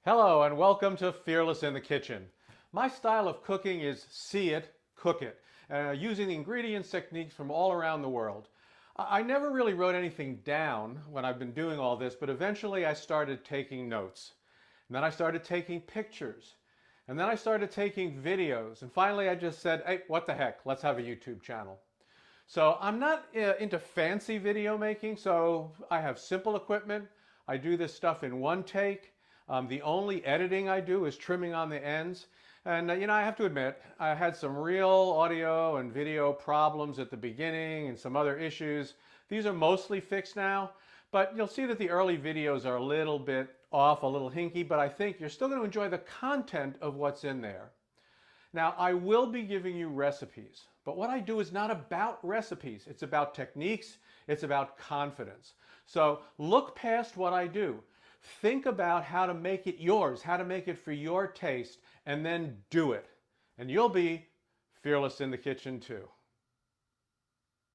Hello and welcome to Fearless in the Kitchen. My style of cooking is see it, cook it, using ingredients techniques from all around the world. I never really wrote anything down when I've been doing all this, but eventually I started taking notes. And then I started taking pictures. And then I started taking videos. And finally I just said, hey, what the heck, let's have a YouTube channel. So I'm not into fancy video making, so I have simple equipment. I do this stuff in one take. The only editing I do is trimming on the ends. And I have to admit, I had some real audio and video problems at the beginning and some other issues. These are mostly fixed now, but you'll see that the early videos are a little bit off, a little hinky, but I think you're still going to enjoy the content of what's in there. Now, I will be giving you recipes, but what I do is not about recipes. It's about techniques. It's about confidence. So look past what I do. Think about how to make it yours, how to make it for your taste, and then do it. And you'll be fearless in the kitchen too.